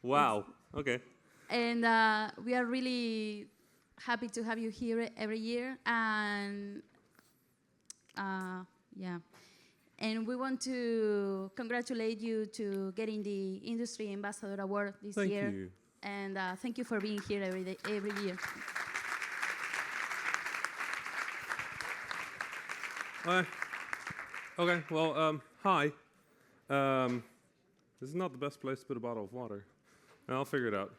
Wow. Okay. And we are really happy to have you here every year. And yeah. And we want to congratulate you to getting the Industry Ambassador Award this year. Thank you. And thank you for being here every year. Okay, well, hi. This is not the best place to put a bottle of water. I'll figure it out.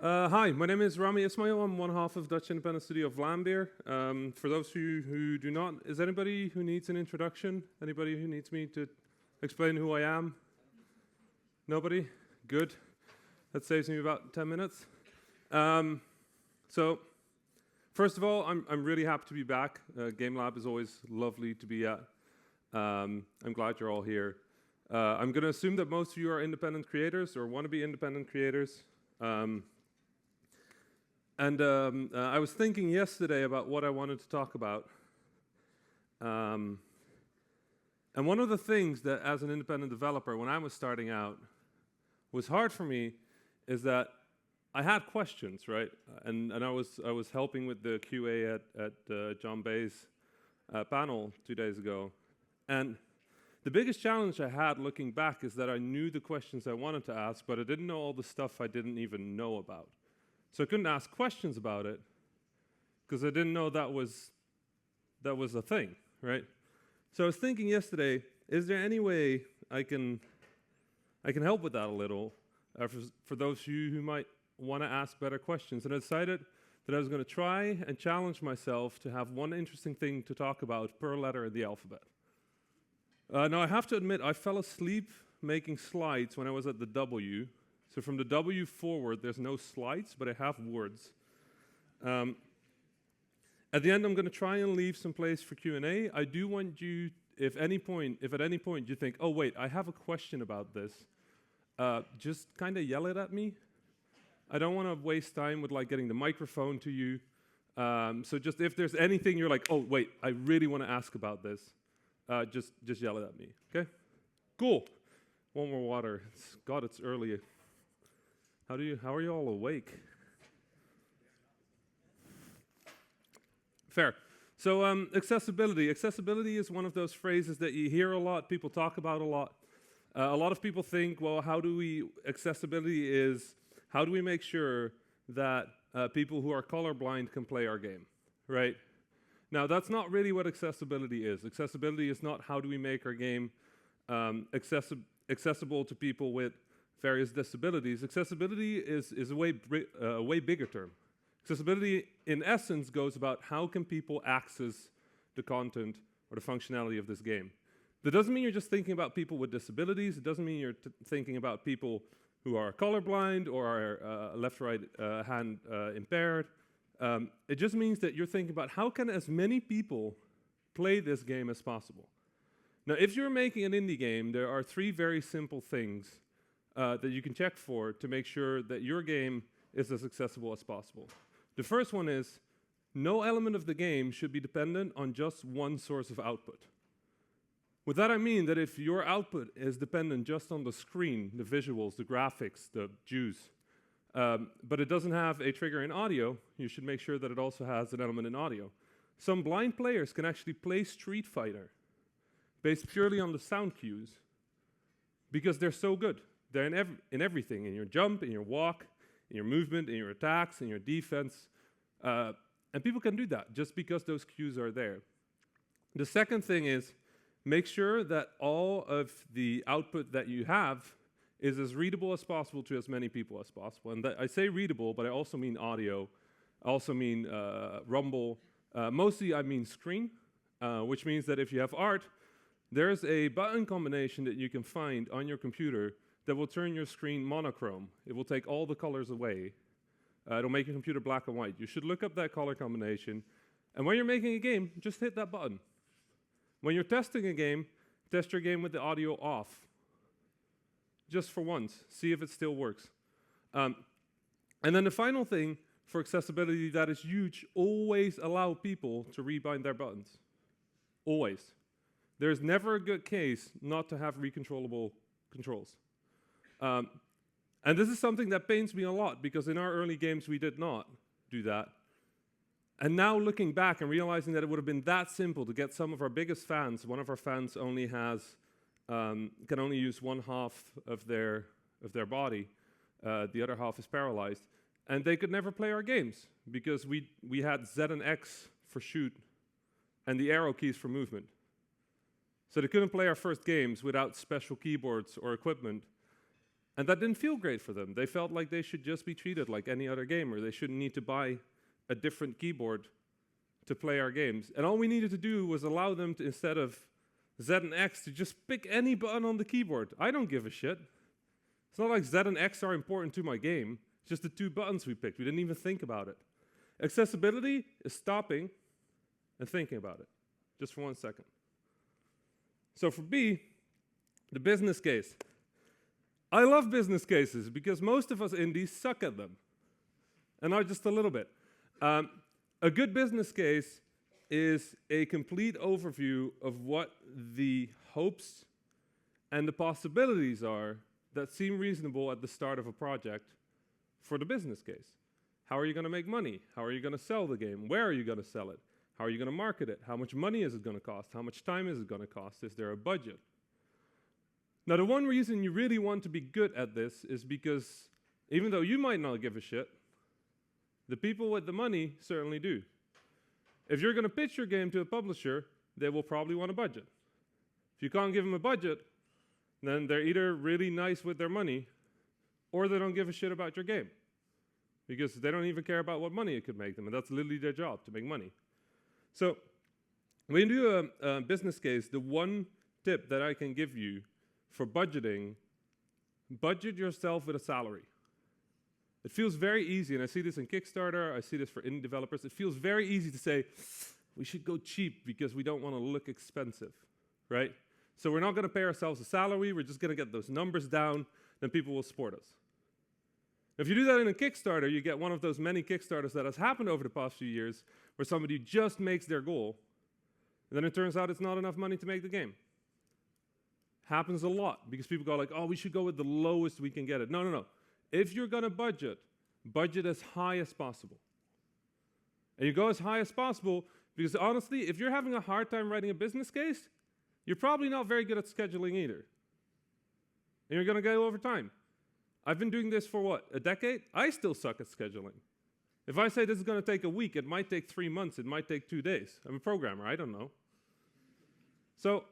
Hi, my name is Rami Ismail. I'm one half of Dutch independent studio Vlambeer. For those of you who do not, is anybody who needs an introduction? Anybody who needs me to explain who I am? Nobody? Good. That saves me about 10 minutes. So, first of all, I'm really happy to be back. Gamelab is always lovely to be at. I'm glad you're all here. I'm going to assume that most of you are independent creators or want to be independent creators. I was thinking yesterday about what I wanted to talk about. And one of the things that, as an independent developer, when I was starting out, was hard for me is that I had questions, right? And I was helping with the QA at John Bay's panel 2 days ago. And the biggest challenge I had looking back is that I knew the questions I wanted to ask, but I didn't know all the stuff I didn't even know about. So I couldn't ask questions about it because I didn't know that was a thing, right? So I was thinking yesterday, is there any way I can help with that a little for those of you who might want to ask better questions? And I decided that I was going to try and challenge myself to have one interesting thing to talk about per letter in the alphabet. Now, I have to admit, I fell asleep making slides when I was at the W. So from the W forward, there's no slides, but I have words. At the end, I'm going to try and leave some place for Q&A. I do want you, if at any point you think, oh, wait, I have a question about this, just kind of yell it at me. I don't want to waste time with like getting the microphone to you. So just if there's anything you're like, oh, wait, I really want to ask about this, just yell it at me, okay? Cool. One more water. God, it's early. How are you all awake? Fair. So accessibility. Accessibility is one of those phrases that you hear a lot, people talk about a lot. A lot of people think, well, accessibility is, how do we make sure that people who are colorblind can play our game, right? Now, that's not really what accessibility is. Accessibility is not how do we make our game accessible to people with various disabilities. Accessibility is a way bigger term. Accessibility, in essence, goes about how can people access the content or the functionality of this game. That doesn't mean you're just thinking about people with disabilities. It doesn't mean you're thinking about people who are colorblind or are left-right hand impaired. It just means that you're thinking about how can as many people play this game as possible. Now, if you're making an indie game, there are 3 very simple things that you can check for to make sure that your game is as accessible as possible. The first one is, no element of the game should be dependent on just one source of output. With that I mean that if your output is dependent just on the screen, the visuals, the graphics, the juice, but it doesn't have a trigger in audio, you should make sure that it also has an element in audio. Some blind players can actually play Street Fighter based purely on the sound cues because they're so good. They're in everything, in your jump, in your walk, in your movement, in your attacks, in your defense. And people can do that just because those cues are there. The second thing is, make sure that all of the output that you have is as readable as possible to as many people as possible. And I say readable, but I also mean audio. I also mean rumble. Mostly I mean screen, which means that if you have art, there's a button combination that you can find on your computer that will turn your screen monochrome. It will take all the colors away. It'll make your computer black and white. You should look up that color combination. And when you're making a game, just hit that button. When you're testing a game, test your game with the audio off. Just for once. See if it still works. And then the final thing for accessibility that is huge, always allow people to rebind their buttons. Always. There's never a good case not to have recontrollable controls. And this is something that pains me a lot, because in our early games we did not do that. And now looking back and realizing that it would have been that simple to get some of our biggest fans, one of our fans only has, can only use one half of their body, the other half is paralyzed, and they could never play our games because we had Z and X for shoot and the arrow keys for movement. So they couldn't play our first games without special keyboards or equipment. And that didn't feel great for them. They felt like they should just be treated like any other gamer. They shouldn't need to buy a different keyboard to play our games. And all we needed to do was allow them to, instead of Z and X, to just pick any button on the keyboard. I don't give a shit. It's not like Z and X are important to my game. It's just the two buttons we picked. We didn't even think about it. Accessibility is stopping and thinking about it, just for 1 second. So for B, the business case. I love business cases because most of us indies suck at them. And not just a little bit. A good business case is a complete overview of what the hopes and the possibilities are that seem reasonable at the start of a project for the business case. How are you going to make money? How are you going to sell the game? Where are you going to sell it? How are you going to market it? How much money is it going to cost? How much time is it going to cost? Is there a budget? Now, the one reason you really want to be good at this is because even though you might not give a shit, the people with the money certainly do. If you're going to pitch your game to a publisher, they will probably want a budget. If you can't give them a budget, then they're either really nice with their money or they don't give a shit about your game because they don't even care about what money it could make them, and that's literally their job, to make money. So when you do a business case, the one tip that I can give you for budgeting, budget yourself with a salary. It feels very easy, and I see this in Kickstarter, I see this for indie developers. It feels very easy to say, we should go cheap because we don't want to look expensive, right? So we're not going to pay ourselves a salary, we're just going to get those numbers down, then people will support us. If you do that in a Kickstarter, you get one of those many Kickstarters that has happened over the past few years where somebody just makes their goal, and then it turns out it's not enough money to make the game. Happens a lot because people go like, oh, we should go with the lowest we can get it. No, no, no. If you're going to budget as high as possible. And you go as high as possible because honestly, if you're having a hard time writing a business case, you're probably not very good at scheduling either. And you're going to go over time. I've been doing this for what, a decade? I still suck at scheduling. If I say this is going to take a week, it might take 3 months, it might take 2 days. I'm a programmer, I don't know. So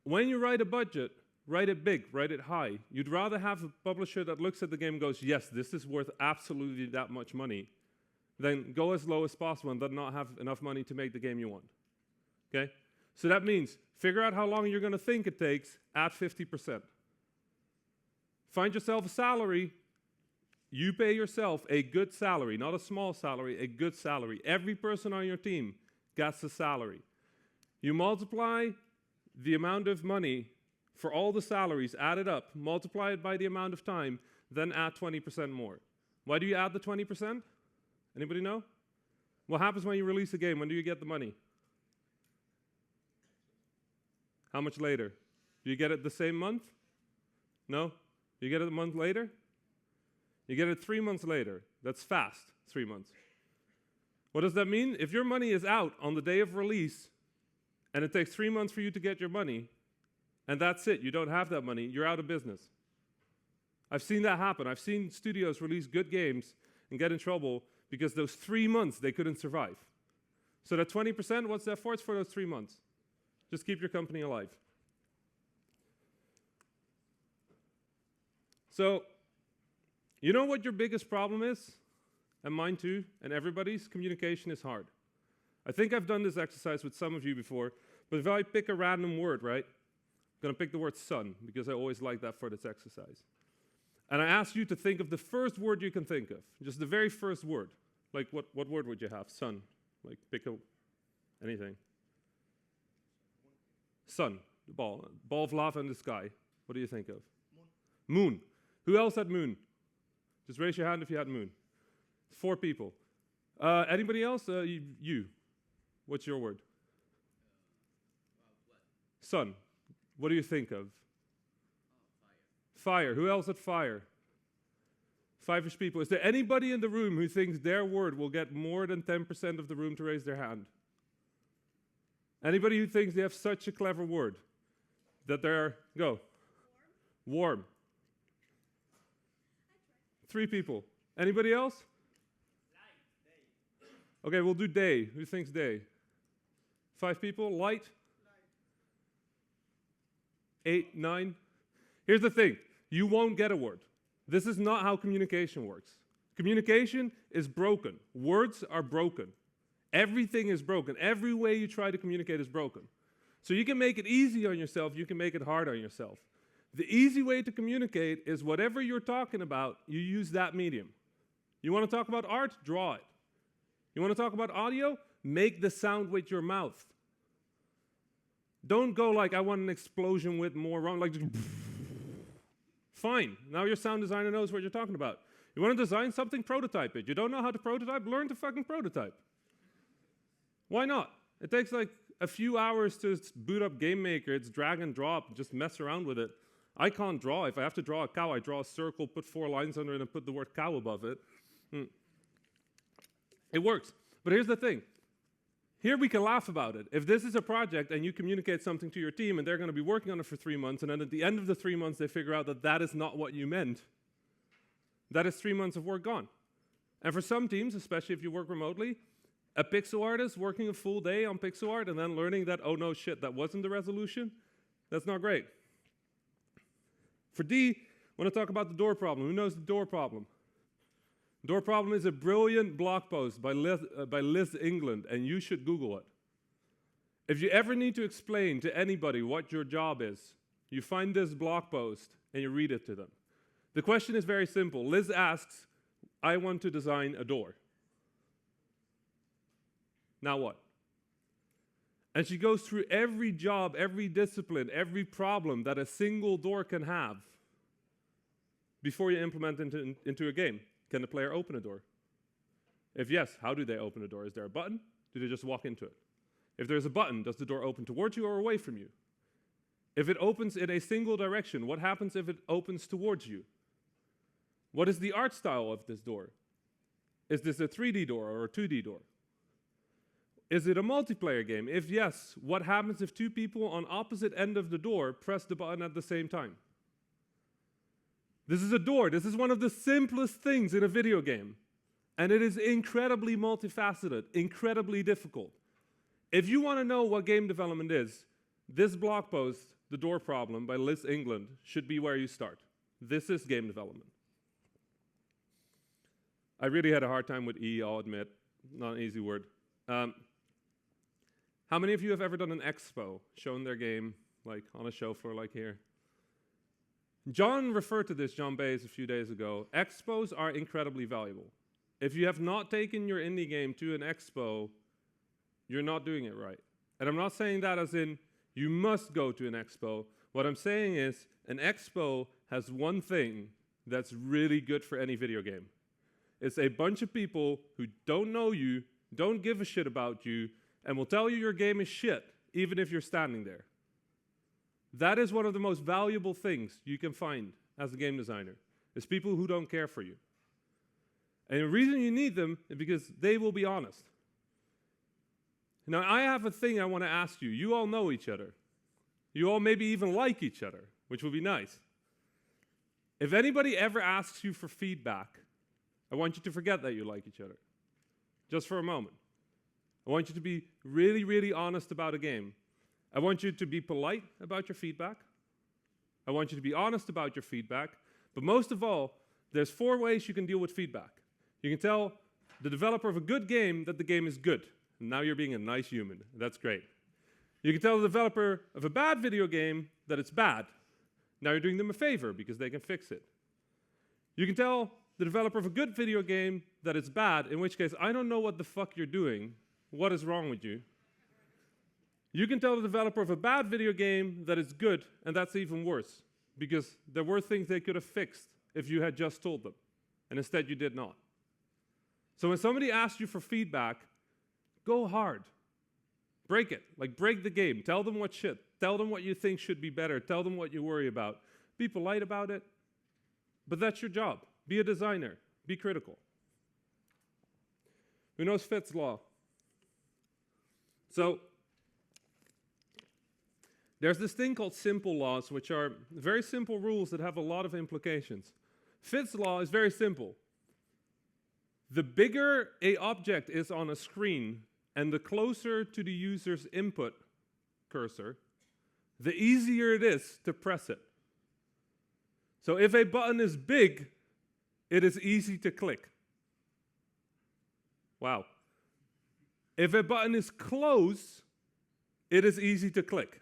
when you write a budget, write it big, write it high. You'd rather have a publisher that looks at the game and goes, yes, this is worth absolutely that much money, than go as low as possible and then not have enough money to make the game you want. Okay? So that means figure out how long you're going to think it takes at 50%. Find yourself a salary. You pay yourself a good salary, not a small salary, a good salary. Every person on your team gets a salary. You multiply the amount of money for all the salaries, add it up, multiply it by the amount of time, then add 20% more. Why do you add the 20%? Anybody know? What happens when you release a game? When do you get the money? How much later? Do you get it the same month? No? You get it a month later? You get it 3 months later. That's fast, 3 months. What does that mean? If your money is out on the day of release, and it takes 3 months for you to get your money, and that's it, you don't have that money, you're out of business. I've seen that happen. I've seen studios release good games and get in trouble because those 3 months they couldn't survive. So that 20%, what's that for? It's for those 3 months. Just keep your company alive. So, you know what your biggest problem is? And mine too, and everybody's? Communication is hard. I think I've done this exercise with some of you before, but if I pick a random word, right? I'm going to pick the word sun, because I always like that for this exercise. And I ask you to think of the first word you can think of, just the very first word. Like, what word would you have? Sun. Like, pick anything. Sun, the ball of lava in the sky. What do you think of? Moon. Moon. Who else had moon? Just raise your hand if you had moon. 4 people. Anybody else? You. What's your word? Sun. What do you think of? Fire. Fire. Who else had fire? 5-ish people. Is there anybody in the room who thinks their word will get more than 10% of the room to raise their hand? Anybody who thinks they have such a clever word that they're, go. Warm. 3 people. Anybody else? Okay, we'll do day. Who thinks day? 5 people. Light? 8, 9. Here's the thing. You won't get a word. This is not how communication works. Communication is broken. Words are broken. Everything is broken. Every way you try to communicate is broken. So you can make it easy on yourself. You can make it hard on yourself. The easy way to communicate is whatever you're talking about, you use that medium. You want to talk about art? Draw it. You want to talk about audio? Make the sound with your mouth. Don't go like, I want an explosion with more wrong, like just fine. Now your sound designer knows what you're talking about. You want to design something? Prototype it. You don't know how to prototype? Learn to fucking prototype. Why not? It takes like a few hours to boot up GameMaker. It's drag and drop, just mess around with it. I can't draw. If I have to draw a cow, I draw a circle, put 4 lines under it, and put the word cow above it. It works. But here's the thing. Here we can laugh about it. If this is a project and you communicate something to your team and they're going to be working on it for 3 months, and then at the end of the 3 months they figure out that that is not what you meant, that is 3 months of work gone. And for some teams, especially if you work remotely, a pixel artist working a full day on pixel art and then learning that, oh no, shit, that wasn't the resolution, that's not great. For D, I want to talk about the door problem. Who knows the door problem? Door problem is a brilliant blog post by Liz England, and you should Google it. If you ever need to explain to anybody what your job is, you find this blog post and you read it to them. The question is very simple. Liz asks, I want to design a door. Now what? And she goes through every job, every discipline, every problem that a single door can have before you implement it into a game. Can the player open a door? If yes, how do they open a door? Is there a button? Do they just walk into it? If there's a button, does the door open towards you or away from you? If it opens in a single direction, what happens if it opens towards you? What is the art style of this door? Is this a 3D door or a 2D door? Is it a multiplayer game? If yes, what happens if 2 people on opposite end of the door press the button at the same time? This is a door. This is one of the simplest things in a video game. And it is incredibly multifaceted, incredibly difficult. If you want to know what game development is, this blog post, The Door Problem by Liz England, should be where you start. This is game development. I really had a hard time with E, I'll admit. Not an easy word. How many of you have ever done an expo, shown their game, like on a show floor like here? John referred to this, John Bays, a few days ago. Expos are incredibly valuable. If you have not taken your indie game to an expo, you're not doing it right. And I'm not saying that as in you must go to an expo. What I'm saying is an expo has one thing that's really good for any video game. It's a bunch of people who don't know you, don't give a shit about you, and will tell you your game is shit, even if you're standing there. That is one of the most valuable things you can find as a game designer, is people who don't care for you. And the reason you need them is because they will be honest. Now, I have a thing I want to ask you. You all know each other. You all maybe even like each other, which would be nice. If anybody ever asks you for feedback, I want you to forget that you like each other, just for a moment. I want you to be really, really honest about a game. I want you to be polite about your feedback. I want you to be honest about your feedback. But most of all, there's 4 ways you can deal with feedback. You can tell the developer of a good game that the game is good. And now you're being a nice human. That's great. You can tell the developer of a bad video game that it's bad. Now you're doing them a favor because they can fix it. You can tell the developer of a good video game that it's bad, in which case, I don't know what the fuck you're doing. What is wrong with you? You can tell the developer of a bad video game that it's good, and that's even worse, because there were things they could have fixed if you had just told them, and instead you did not. So when somebody asks you for feedback, go hard. Break it. Like, break the game. Tell them what shit. Tell them what you think should be better. Tell them what you worry about. Be polite about it, but that's your job. Be a designer. Be critical. Who knows Fitz Law? So, there's this thing called simple laws, which are very simple rules that have a lot of implications. Fitz Law is very simple. The bigger an object is on a screen and the closer to the user's input cursor, the easier it is to press it. So if a button is big, it is easy to click. Wow. If a button is close, it is easy to click.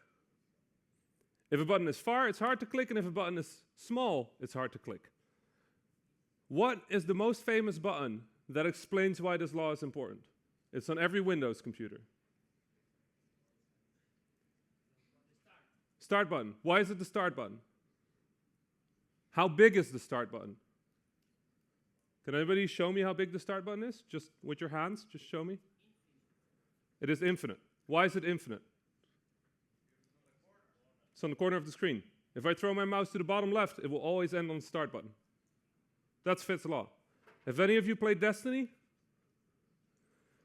If a button is far, it's hard to click, and if a button is small, it's hard to click. What is the most famous button that explains why this law is important? It's on every Windows computer. Start button. Why is it the start button? How big is the start button? Can anybody show me how big the start button is? Just with your hands, just show me. It is infinite. Why is it infinite? It's on the corner of the screen. If I throw my mouse to the bottom left, it will always end on the start button. That's Fitz Law. Have any of you played Destiny?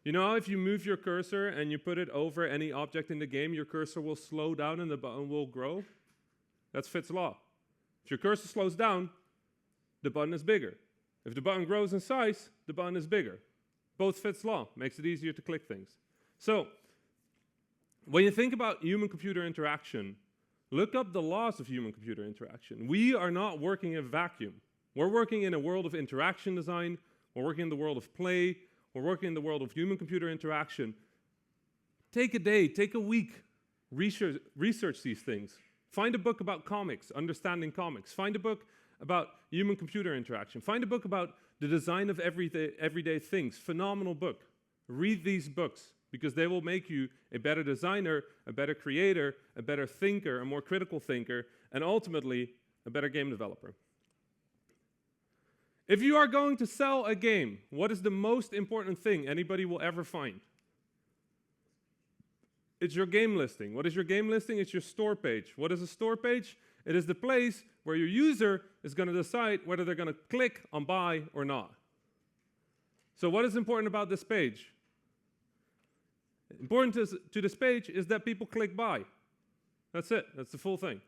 You know how if you move your cursor and you put it over any object in the game, your cursor will slow down and the button will grow? That's Fitz Law. If your cursor slows down, the button is bigger. If the button grows in size, the button is bigger. Both Fitz Law. Makes it easier to click things. So, when you think about human-computer interaction, look up the laws of human-computer interaction. We are not working in a vacuum. We're working in a world of interaction design. We're working in the world of play. We're working in the world of human-computer interaction. Take a day, take a week, research these things. Find a book about comics, understanding comics. Find a book about human-computer interaction. Find a book about the design of everyday things. Phenomenal book. Read these books because they will make you a better designer, a better creator, a better thinker, a more critical thinker, and ultimately a better game developer. If you are going to sell a game, what is the most important thing anybody will ever find? It's your game listing. What is your game listing? It's your store page. What is a store page? It is the place where your user is going to decide whether they're going to click on buy or not. So what is important about this page? Important to this page is that people click buy. That's it. That's the full thing.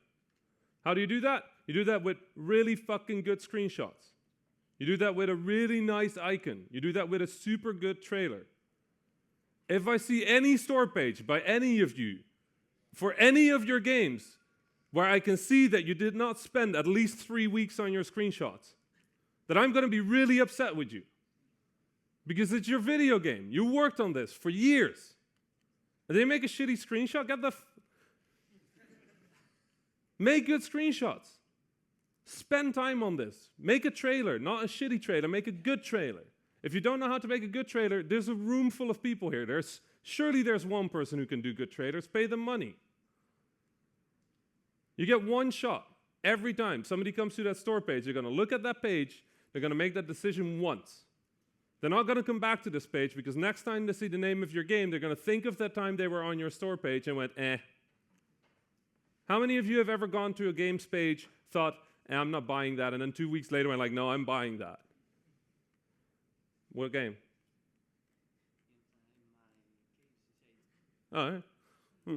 How do you do that? You do that with really fucking good screenshots. You do that with a really nice icon. You do that with a super good trailer. If I see any store page by any of you for any of your games where I can see that you did not spend at least 3 weeks on your screenshots, then I'm going to be really upset with you. Because it's your video game. You worked on this for years. And they make a shitty screenshot? Make good screenshots. Spend time on this. Make a trailer, not a shitty trailer. Make a good trailer. If you don't know how to make a good trailer, there's a room full of people here. Surely there's one person who can do good trailers. Pay them money. You get one shot every time somebody comes to that store page. They're going to look at that page. They're going to make that decision once. They're not going to come back to this page because next time they see the name of your game, they're going to think of that time they were on your store page and went, eh. How many of you have ever gone to a games page, thought, I'm not buying that, and then 2 weeks later went like, no, I'm buying that? What game? Oh, yeah.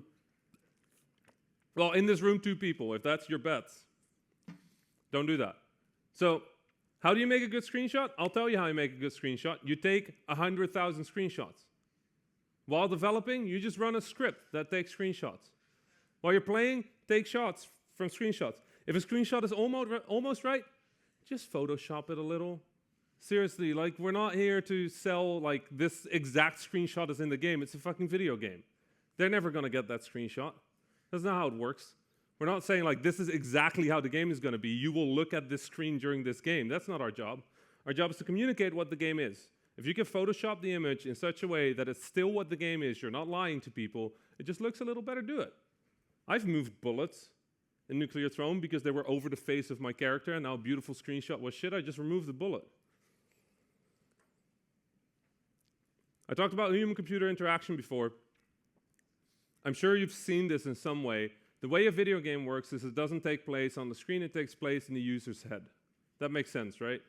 Well, in this room, 2 people. If that's your bets, don't do that. So, how do you make a good screenshot? I'll tell you how you make a good screenshot. You take 100,000 screenshots. While developing, you just run a script that takes screenshots. While you're playing, take shots from screenshots. If a screenshot is almost right, just Photoshop it a little. Seriously, like, we're not here to sell, like, this exact screenshot is in the game. It's a fucking video game. They're never going to get that screenshot. That's not how it works. We're not saying, like, this is exactly how the game is going to be. You will look at this screen during this game. That's not our job. Our job is to communicate what the game is. If you can Photoshop the image in such a way that it's still what the game is, you're not lying to people, it just looks a little better, do it. I've moved bullets in Nuclear Throne because they were over the face of my character, and now a beautiful screenshot was shit. I just removed the bullet. I talked about human-computer interaction before. I'm sure you've seen this in some way. The way a video game works is it doesn't take place on the screen, it takes place in the user's head. That makes sense, right?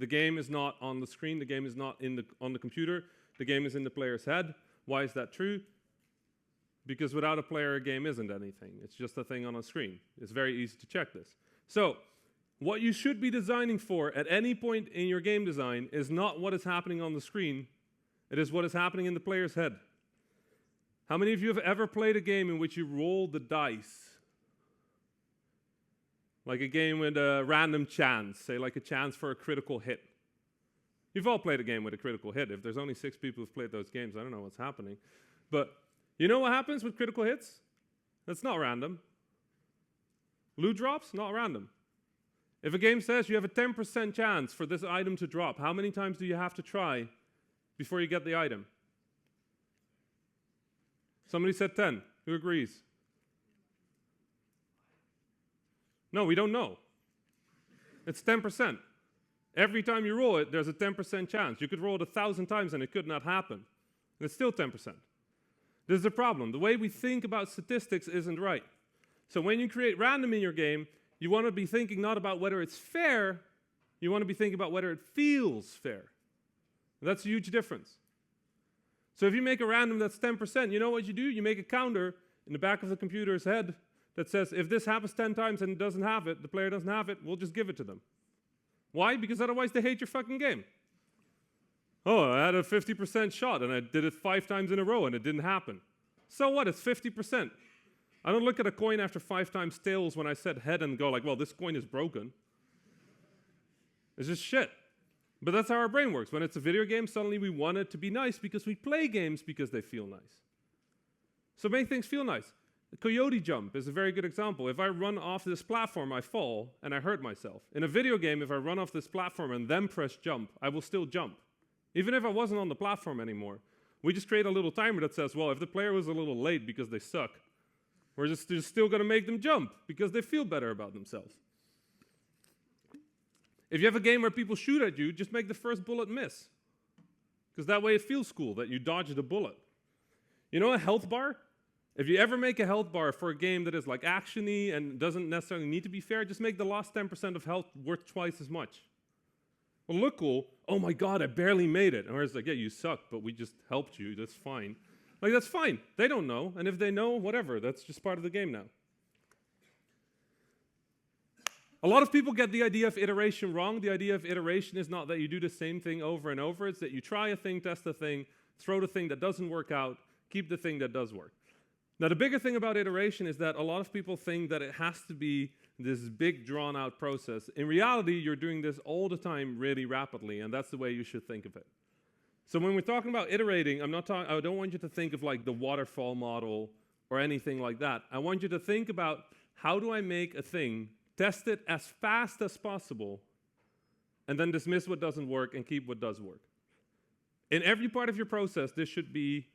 The game is not on the screen. The game is not on the computer. The game is in the player's head. Why is that true? Because without a player, a game isn't anything. It's just a thing on a screen. It's very easy to check this. So, what you should be designing for at any point in your game design is not what is happening on the screen. It is what is happening in the player's head. How many of you have ever played a game in which you roll the dice? Like a game with a random chance, say like a chance for a critical hit. You've all played a game with a critical hit. If there's only 6 people who've played those games, I don't know what's happening. But you know what happens with critical hits? That's not random. Loot drops, not random. If a game says you have a 10% chance for this item to drop, how many times do you have to try before you get the item? Somebody said 10. Who agrees? No, we don't know. It's 10%. Every time you roll it, there's a 10% chance. You could roll it 1,000 times and it could not happen. And it's still 10%. This is the problem. The way we think about statistics isn't right. So when you create random in your game, you want to be thinking not about whether it's fair, you want to be thinking about whether it feels fair. And that's a huge difference. So if you make a random that's 10%, you know what you do? You make a counter in the back of the computer's head that says, if this happens 10 times and it doesn't have it, the player doesn't have it, we'll just give it to them. Why? Because otherwise they hate your fucking game. Oh, I had a 50% shot and I did it 5 times in a row and it didn't happen. So what? It's 50%. I don't look at a coin after 5 times tails when I said head and go like, well, this coin is broken. It's just shit. But that's how our brain works. When it's a video game, suddenly we want it to be nice because we play games because they feel nice. So make things feel nice. The coyote jump is a very good example. If I run off this platform, I fall and I hurt myself. In a video game, if I run off this platform and then press jump, I will still jump. Even if I wasn't on the platform anymore. We just create a little timer that says, well, if the player was a little late because they suck, we're just still going to make them jump because they feel better about themselves. If you have a game where people shoot at you, just make the first bullet miss. Because that way it feels cool that you dodged a bullet. You know a health bar? If you ever make a health bar for a game that is like action-y and doesn't necessarily need to be fair, just make the last 10% of health worth twice as much. Well, look cool. Oh my God, I barely made it. And it's like, yeah, you suck, but we just helped you. That's fine. Like, that's fine. They don't know. And if they know, whatever. That's just part of the game now. A lot of people get the idea of iteration wrong. The idea of iteration is not that you do the same thing over and over. It's that you try a thing, test a thing, throw the thing that doesn't work out, keep the thing that does work. Now, the bigger thing about iteration is that a lot of people think that it has to be this big, drawn-out process. In reality, you're doing this all the time really rapidly, and that's the way you should think of it. So when we're talking about iterating, I don't want you to think of like the waterfall model or anything like that. I want you to think about how do I make a thing, test it as fast as possible, and then dismiss what doesn't work and keep what does work. In every part of your process, this should be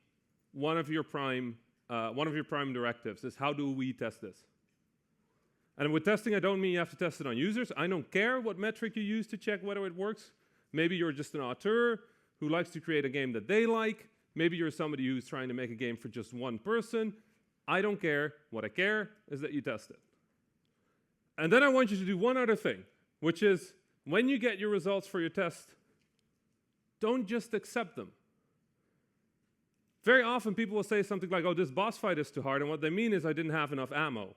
one of your prime directives, is how do we test this? And with testing, I don't mean you have to test it on users. I don't care what metric you use to check whether it works. Maybe you're just an auteur who likes to create a game that they like. Maybe you're somebody who's trying to make a game for just one person. I don't care. What I care is that you test it. And then I want you to do one other thing, which is when you get your results for your test, don't just accept them. Very often people will say something like, oh, this boss fight is too hard, and what they mean is I didn't have enough ammo.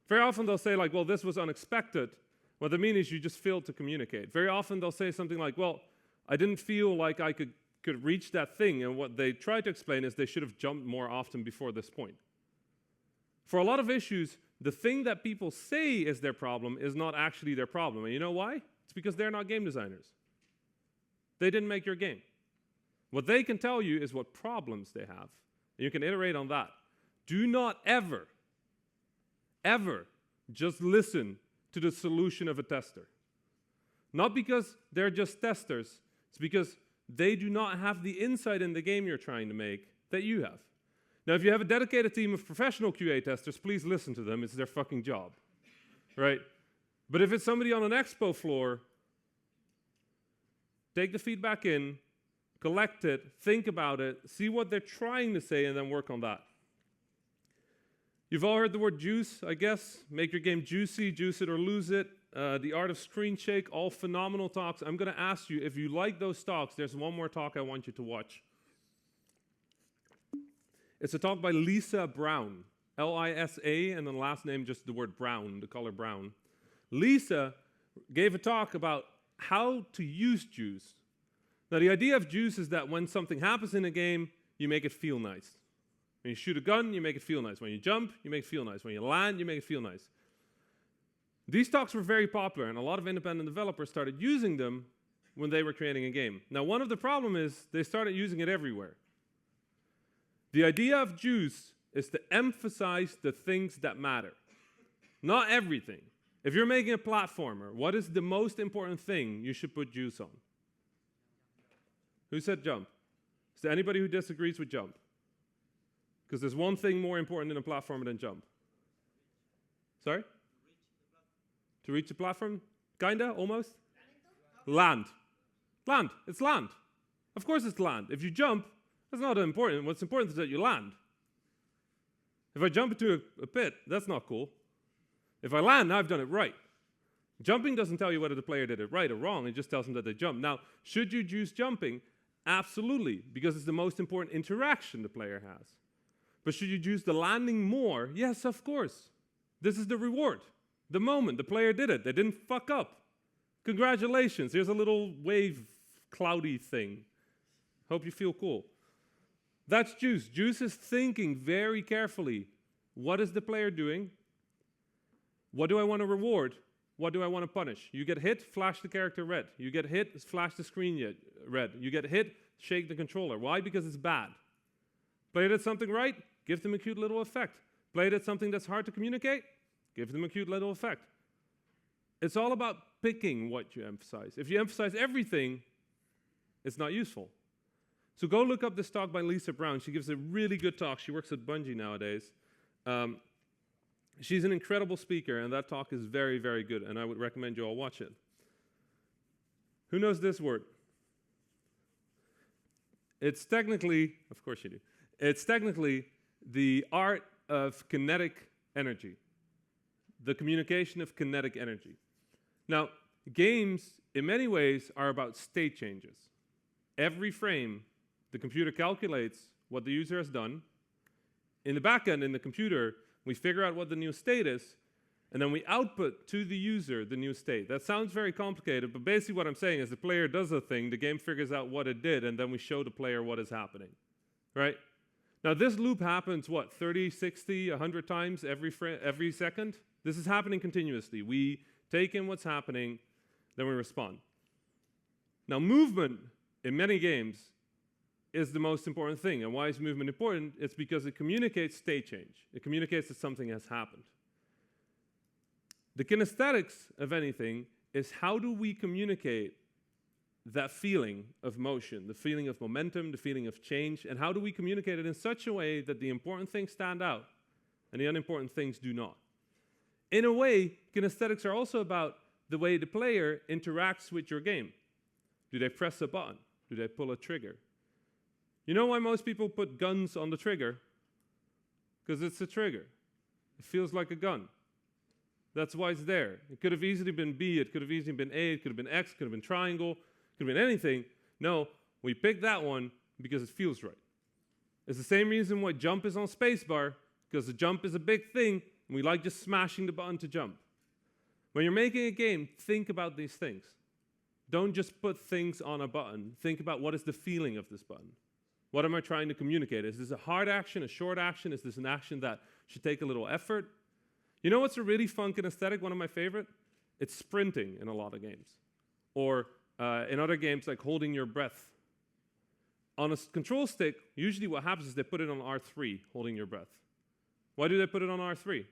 Very often they'll say like, well, this was unexpected. What they mean is you just failed to communicate. Very often they'll say something like, well, I didn't feel like I could reach that thing, and what they try to explain is they should have jumped more often before this point. For a lot of issues, the thing that people say is their problem is not actually their problem. And you know why? It's because they're not game designers. They didn't make your game. What they can tell you is what problems they have, and you can iterate on that. Do not ever just listen to the solution of a tester. Not because they're just testers, it's because they do not have the insight in the game you're trying to make that you have. Now, if you have a dedicated team of professional QA testers, please listen to them. It's their fucking job, right? But if it's somebody on an expo floor, take the feedback in, collect it, think about it, see what they're trying to say, and then work on that. You've all heard the word juice, I guess. Make your game juicy, juice it or lose it. The Art of Screen Shake, all phenomenal talks. I'm going to ask you, if you like those talks, there's one more talk I want you to watch. It's a talk by Lisa Brown, L-I-S-A, and then the last name just the word brown, the color brown. Lisa gave a talk about how to use juice. Now, the idea of juice is that when something happens in a game, you make it feel nice. When you shoot a gun, you make it feel nice. When you jump, you make it feel nice. When you land, you make it feel nice. These talks were very popular, and a lot of independent developers started using them when they were creating a game. Now, one of the problems is they started using it everywhere. The idea of juice is to emphasize the things that matter, not everything. If you're making a platformer, what is the most important thing you should put juice on? Who said jump? Is there anybody who disagrees with jump? Because there's one thing more important in a platformer than jump. Sorry? To reach the platform? Kinda, almost? Land. Land. It's land. Of course it's land. If you jump, that's not important. What's important is that you land. If I jump into a pit, that's not cool. If I land, now I've done it right. Jumping doesn't tell you whether the player did it right or wrong. It just tells them that they jumped. Now, should you juice jumping? Absolutely, because it's the most important interaction the player has. But should you juice the landing more? Yes, of course. This is the reward. The moment the player did it, they didn't fuck up. Congratulations, here's a little wave cloudy thing. Hope you feel cool. That's juice. Juice is thinking very carefully. What is the player doing? What do I want to reward? What do I want to punish? You get hit, flash the character red. You get hit, flash the screen red. You get hit, shake the controller. Why? Because it's bad. Player did something right, give them a cute little effect. Player did something that's hard to communicate, give them a cute little effect. It's all about picking what you emphasize. If you emphasize everything, it's not useful. So go look up this talk by Lisa Brown. She gives a really good talk. She works at Bungie nowadays. She's an incredible speaker, and that talk is very, very good, and I would recommend you all watch it. Who knows this word? It's technically, of course you do, it's technically the art of kinetic energy, the communication of kinetic energy. Now, games, in many ways, are about state changes. Every frame, the computer calculates what the user has done. In the back end, in the computer, we figure out what the new state is, and then we output to the user the new state. That sounds very complicated, but basically what I'm saying is the player does a thing, the game figures out what it did, and then we show the player what is happening, right? Now this loop happens, what, 30, 60, 100 times every second? This is happening continuously. We take in what's happening, then we respond. Now movement, in many games, is the most important thing. And why is movement important? It's because it communicates state change. It communicates that something has happened. The kinesthetics of anything is how do we communicate that feeling of motion, the feeling of momentum, the feeling of change, and how do we communicate it in such a way that the important things stand out and the unimportant things do not? In a way, kinesthetics are also about the way the player interacts with your game. Do they press a button? Do they pull a trigger? You know why most people put guns on the trigger? Because it's a trigger. It feels like a gun. That's why it's there. It could have easily been B, it could have easily been A, it could have been X, it could have been triangle, it could have been anything. No, we picked that one because it feels right. It's the same reason why jump is on spacebar, because the jump is a big thing, and we like just smashing the button to jump. When you're making a game, think about these things. Don't just put things on a button. Think about what is the feeling of this button. What am I trying to communicate? Is this a hard action, a short action? Is this an action that should take a little effort? You know what's a really fun kinesthetic, one of my favorite? It's sprinting in a lot of games. Or in other games, like holding your breath. On a control stick, usually what happens is they put it on R3, holding your breath. Why do they put it on R3?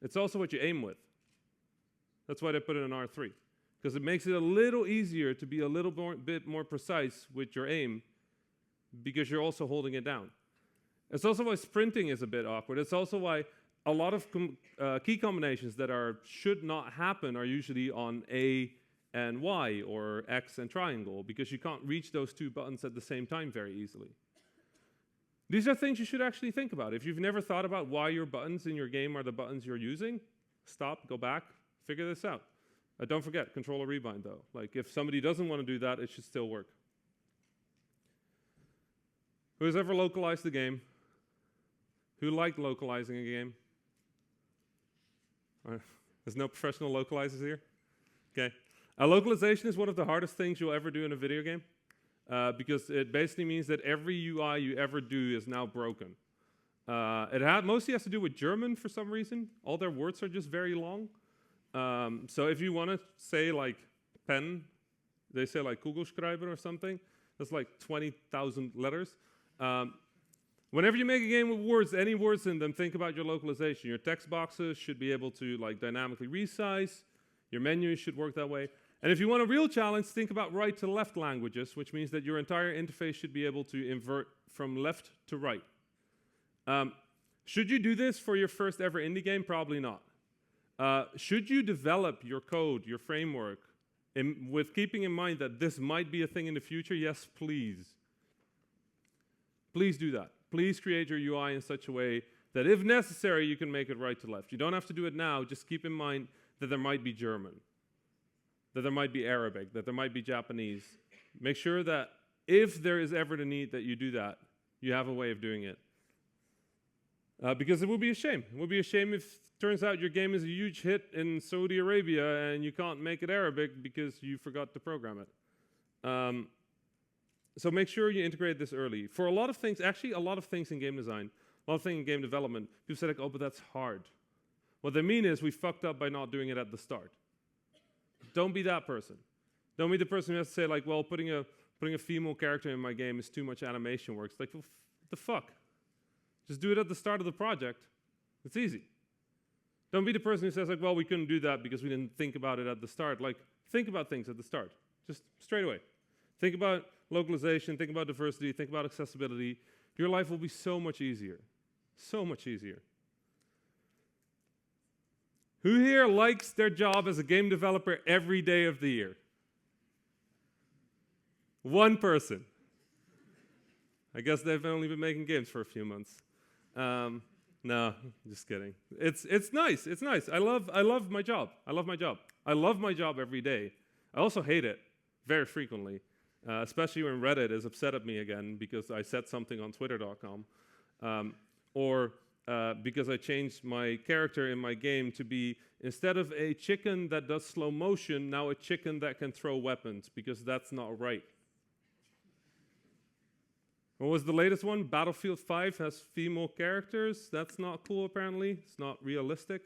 It's also what you aim with. That's why they put it on R3. Because it makes it a little easier to be a little bit more precise with your aim because you're also holding it down. It's also why sprinting is a bit awkward. It's also why a lot of key combinations that should not happen are usually on A and Y or X and triangle because you can't reach those two buttons at the same time very easily. These are things you should actually think about. If you've never thought about why your buttons in your game are the buttons you're using, stop, go back, figure this out. Don't forget, control a rebind though. Like if somebody doesn't want to do that, it should still work. Who has ever localized the game? Who liked localizing a game? There's no professional localizers here? Okay. Localization is one of the hardest things you'll ever do in a video game because it basically means that every UI you ever do is now broken. It mostly has to do with German for some reason. All their words are just very long. So if you want to say like pen, they say like Kugelschreiber or something. That's like 20,000 letters. Whenever you make a game with words, any words in them, think about your localization. Your text boxes should be able to like dynamically resize. Your menus should work that way. And if you want a real challenge, think about right to left languages, which means that your entire interface should be able to invert from left to right. Should you do this for your first ever indie game? Probably not. Should you develop your code, your framework, with keeping in mind that this might be a thing in the future? Yes, please. Please do that. Please create your UI in such a way that if necessary, you can make it right to left. You don't have to do it now. Just keep in mind that there might be German, that there might be Arabic, that there might be Japanese. Make sure that if there is ever the need that you do that, you have a way of doing it. Because it would be a shame. It would be a shame if it turns out your game is a huge hit in Saudi Arabia and you can't make it Arabic because you forgot to program it. So make sure you integrate this early. For a lot of things, actually a lot of things in game design, a lot of things in game development, people say like, oh, but that's hard. What they mean is we fucked up by not doing it at the start. Don't be that person. Don't be the person who has to say like, well, putting a female character in my game is too much animation work. It's like, well, what the fuck? Just do it at the start of the project. It's easy. Don't be the person who says like, well, we couldn't do that because we didn't think about it at the start. Like, think about things at the start. Just straight away. Think about localization, think about diversity, think about accessibility. Your life will be so much easier. So much easier. Who here likes their job as a game developer every day of the year? One person. I guess they've only been making games for a few months. No, just kidding. It's nice. It's nice. I love my job. I love my job. I love my job every day. I also hate it very frequently, especially when Reddit is upset at me again because I said something on Twitter.com, or because I changed my character in my game to be, instead of a chicken that does slow motion, now a chicken that can throw weapons, because that's not right. What was the latest one? Battlefield 5 has female characters. That's not cool, apparently. It's not realistic.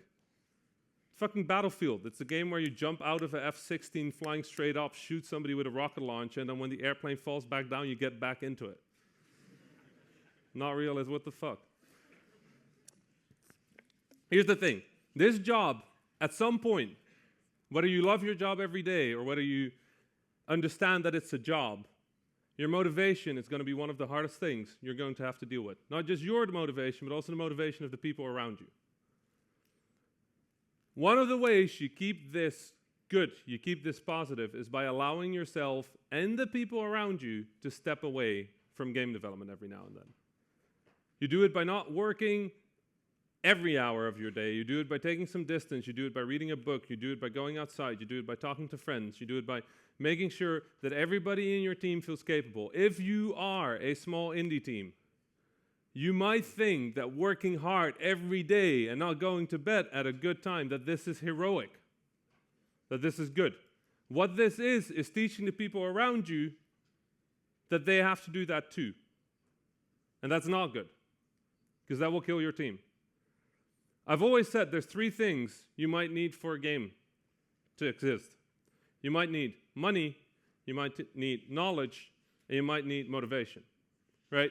Fucking Battlefield. It's a game where you jump out of a F-16 flying straight up, shoot somebody with a rocket launcher, and then when the airplane falls back down, you get back into it. Not realistic. What the fuck? Here's the thing. This job, at some point, whether you love your job every day or whether you understand that it's a job, your motivation is going to be one of the hardest things you're going to have to deal with. Not just your motivation, but also the motivation of the people around you. One of the ways you keep this good, you keep this positive, is by allowing yourself and the people around you to step away from game development every now and then. You do it by not working every hour of your day. You do it by taking some distance. You do it by reading a book. You do it by going outside. You do it by talking to friends. You do it by making sure that everybody in your team feels capable. If you are a small indie team, you might think that working hard every day and not going to bed at a good time, that this is heroic, that this is good. What this is teaching the people around you that they have to do that too. And that's not good, because that will kill your team. I've always said there's three things you might need for a game to exist. You might need money, you might need knowledge, and you might need motivation, right?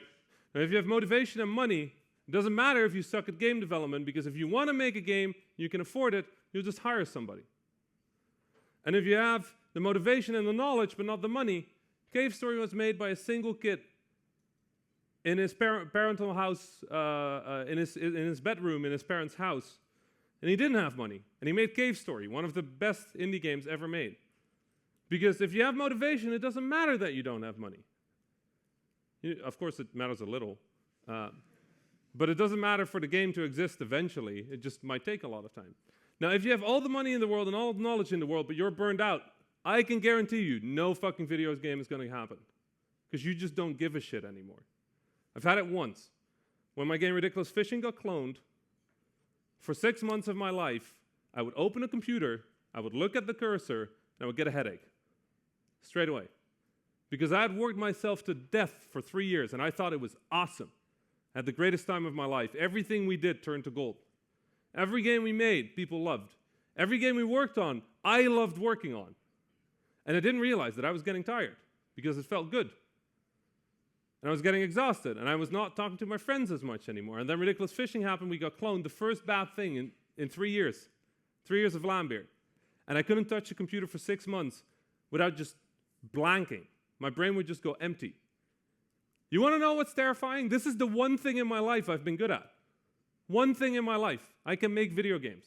Now, if you have motivation and money, it doesn't matter if you suck at game development, because if you want to make a game, you can afford it, you'll just hire somebody. And if you have the motivation and the knowledge, but not the money, Cave Story was made by a single kid in his parental house, in his bedroom in his parents' house, and he didn't have money. And he made Cave Story, one of the best indie games ever made. Because if you have motivation, it doesn't matter that you don't have money. Of course, it matters a little, but it doesn't matter for the game to exist eventually. It just might take a lot of time. Now, if you have all the money in the world and all the knowledge in the world, but you're burned out, I can guarantee you no fucking video game is going to happen. Because you just don't give a shit anymore. I've had it once. When my game Ridiculous Fishing got cloned, for 6 months of my life, I would open a computer, I would look at the cursor, and I would get a headache. Straight away. Because I had worked myself to death for 3 years, and I thought it was awesome. I had the greatest time of my life. Everything we did turned to gold. Every game we made, people loved. Every game we worked on, I loved working on. And I didn't realize that I was getting tired, because it felt good. And I was getting exhausted, and I was not talking to my friends as much anymore. And then Ridiculous Fishing happened, we got cloned, the first bad thing in 3 years. 3 years of Vlambeer. And I couldn't touch a computer for 6 months without just blanking. My brain would just go empty. You want to know what's terrifying? This is the one thing in my life I've been good at. One thing in my life. I can make video games.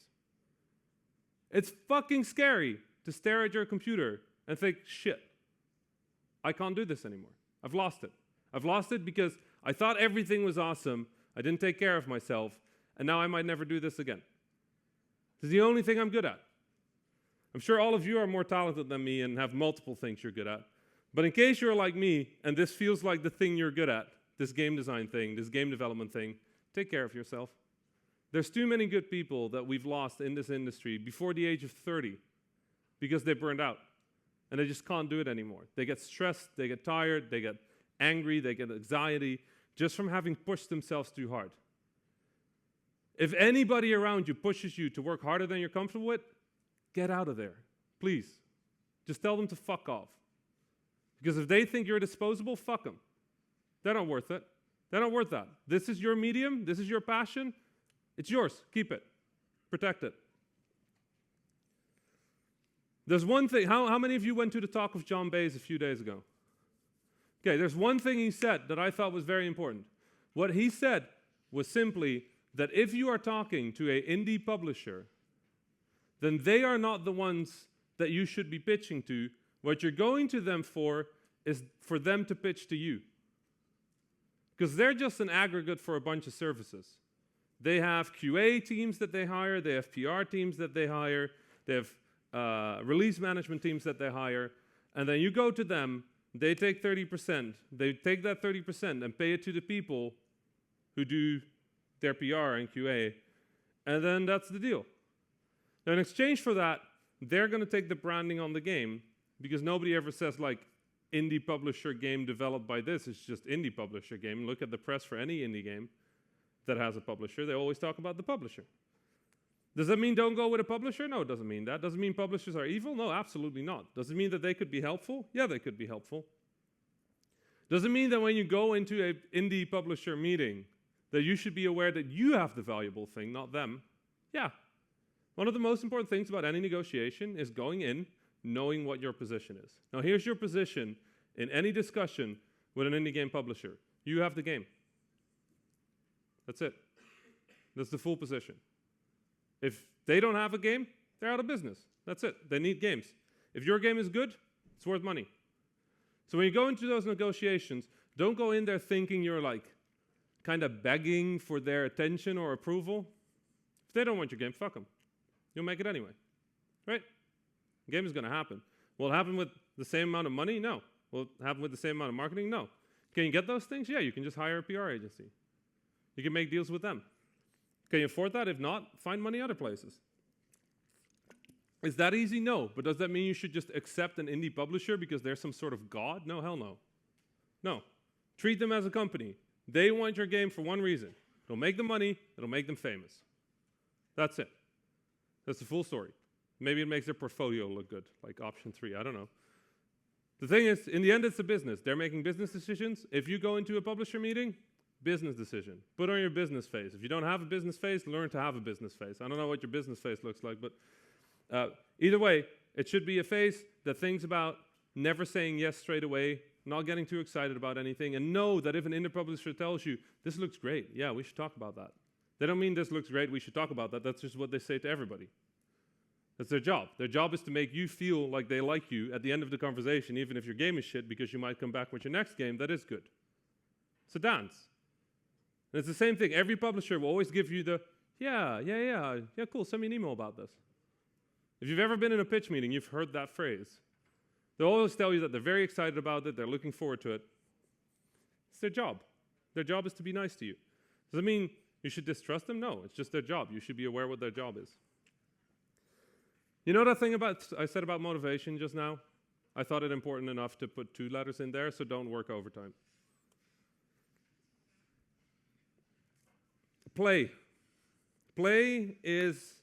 It's fucking scary to stare at your computer and think, shit, I can't do this anymore. I've lost it. I've lost it because I thought everything was awesome, I didn't take care of myself, and now I might never do this again. This is the only thing I'm good at. I'm sure all of you are more talented than me and have multiple things you're good at. But in case you're like me, and this feels like the thing you're good at, this game design thing, this game development thing, take care of yourself. There's too many good people that we've lost in this industry before the age of 30 because they burned out. And they just can't do it anymore. They get stressed, they get tired, they get angry, they get anxiety, just from having pushed themselves too hard. If anybody around you pushes you to work harder than you're comfortable with, get out of there, please. Just tell them to fuck off. Because if they think you're disposable, fuck them. They're not worth it. They're not worth that. This is your medium, this is your passion, it's yours, keep it, protect it. There's one thing, how many of you went to the talk of John Baez a few days ago? Okay, there's one thing he said that I thought was very important. What he said was simply that if you are talking to an indie publisher, then they are not the ones that you should be pitching to. What you're going to them for is for them to pitch to you. Because they're just an aggregate for a bunch of services. They have QA teams that they hire, they have PR teams that they hire, they have release management teams that they hire, and then you go to them, they take 30%, they take that 30% and pay it to the people who do their PR and QA, and then that's the deal. Now in exchange for that, they're going to take the branding on the game, because nobody ever says like, indie publisher game developed by this, it's just indie publisher game. Look at the press for any indie game that has a publisher, they always talk about the publisher. Does that mean don't go with a publisher? No, it doesn't mean that. Does it mean publishers are evil? No, absolutely not. Does it mean that they could be helpful? Yeah, they could be helpful. Does it mean that when you go into an indie publisher meeting, that you should be aware that you have the valuable thing, not them? Yeah. One of the most important things about any negotiation is going in, knowing what your position is. Now here's your position in any discussion with an indie game publisher. You have the game. That's it. That's the full position. If they don't have a game, they're out of business. That's it. They need games. If your game is good, it's worth money. So when you go into those negotiations, don't go in there thinking you're like kind of begging for their attention or approval. If they don't want your game, fuck them. You'll make it anyway. Right? The game is going to happen. Will it happen with the same amount of money? No. Will it happen with the same amount of marketing? No. Can you get those things? Yeah, you can just hire a PR agency. You can make deals with them. Can you afford that? If not, find money other places. Is that easy? No. But does that mean you should just accept an indie publisher because they're some sort of god? No, hell no. No. Treat them as a company. They want your game for one reason. It'll make them money. It'll make them famous. That's it. That's the full story. Maybe it makes their portfolio look good, like option 3. I don't know. The thing is, in the end, it's a business. They're making business decisions. If you go into a publisher meeting, business decision. Put on your business face. If you don't have a business face, learn to have a business face. I don't know what your business face looks like, but either way, it should be a face that thinks about never saying yes straight away, not getting too excited about anything, and know that if an indie publisher tells you, this looks great, yeah, we should talk about that. They don't mean this looks great, we should talk about that. That's just what they say to everybody. That's their job. Their job is to make you feel like they like you at the end of the conversation, even if your game is shit, because you might come back with your next game that is good. It's a dance. And it's the same thing. Every publisher will always give you the Yeah, cool, send me an email about this. If you've ever been in a pitch meeting, you've heard that phrase. They'll always tell you that they're very excited about it, they're looking forward to it. It's their job. Their job is to be nice to you. Does it mean you should distrust them? No, it's just their job. You should be aware what their job is. You know that thing I said about motivation just now? I thought it important enough to put 2 letters in there, so don't work overtime. Play. Play is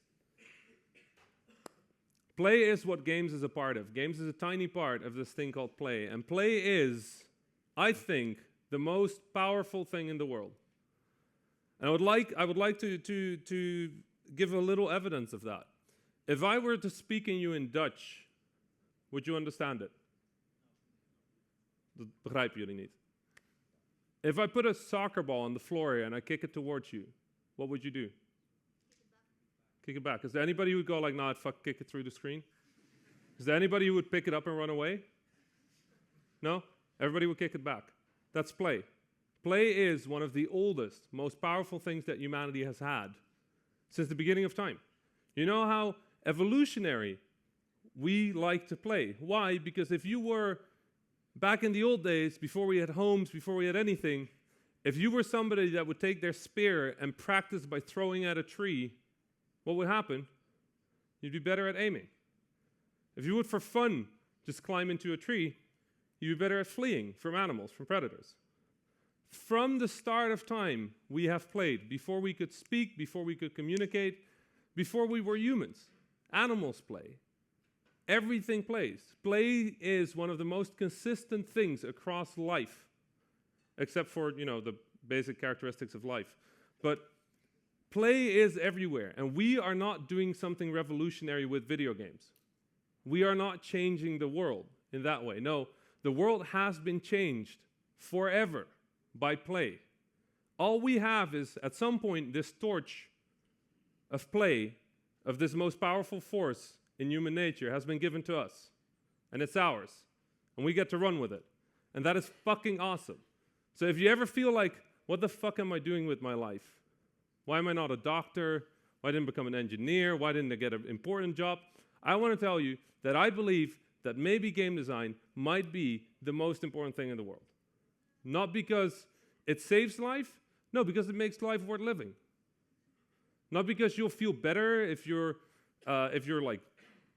what games is a part of. Games is a tiny part of this thing called play. And play is, I think, the most powerful thing in the world. And I would like to give a little evidence of that. If I were to speak in you in Dutch, would you understand it? Dat begrijpen jullie niet. If I put a soccer ball on the floor here and I kick it towards you, what would you do? Kick it back. Is there anybody who would go like, nah, fuck, kick it through the screen? Is there anybody who would pick it up and run away? No? Everybody would kick it back. That's play. Play is one of the oldest, most powerful things that humanity has had since the beginning of time. You know how evolutionary we like to play. Why? Because if you were, back in the old days, before we had homes, before we had anything, if you were somebody that would take their spear and practice by throwing at a tree, what would happen? You'd be better at aiming. If you would, for fun, just climb into a tree, you'd be better at fleeing from animals, from predators. From the start of time, we have played. Before we could speak, before we could communicate, before we were humans. Animals play. Everything plays. Play is one of the most consistent things across life, except for, the basic characteristics of life. But play is everywhere, and we are not doing something revolutionary with video games. We are not changing the world in that way. No, the world has been changed forever by play. All we have is, at some point, this torch of play, of this most powerful force in human nature, has been given to us. And it's ours. And we get to run with it. And that is fucking awesome. So if you ever feel like, what the fuck am I doing with my life? Why am I not a doctor? Why didn't I become an engineer? Why didn't I get an important job? I want to tell you that I believe that maybe game design might be the most important thing in the world. Not because it saves life, no, because it makes life worth living. Not because you'll feel better if you're like